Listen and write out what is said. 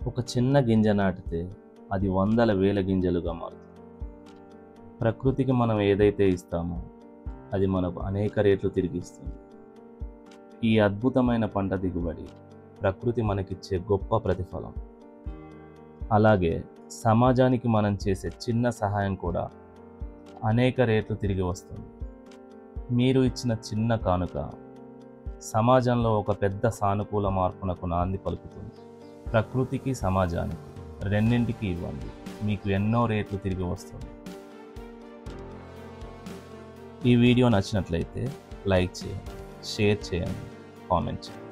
ఒక చిన్న గింజ నాటితే అది వందల వేల గింజలుగా మారుతుంది. ప్రకృతికి మనం ఏదైతే ఇస్తామో అది మనకు అనేక రేట్లు తిరిగి ఇస్తుంది. ఈ అద్భుతమైన పంట దిగుబడి ప్రకృతి మనకిచ్చే గొప్ప ప్రతిఫలం. అలాగే సమాజానికి మనం చేసే చిన్న సహాయం కూడా అనేక రేట్లు తిరిగి వస్తుంది. మీరు ఇచ్చిన చిన్న కానుక సమాజంలో ఒక పెద్ద సానుకూల మార్పునకు నాంది పలుకుతుంది. ప్రకృతికి సమాజానికి రెండింటికి ఇవ్వండి, మీకు ఎన్నో రేట్లు తిరిగి వస్తుంది. ఈ వీడియో నచ్చినట్లయితే లైక్ చేయండి, షేర్ చేయండి, కామెంట్ చేయండి.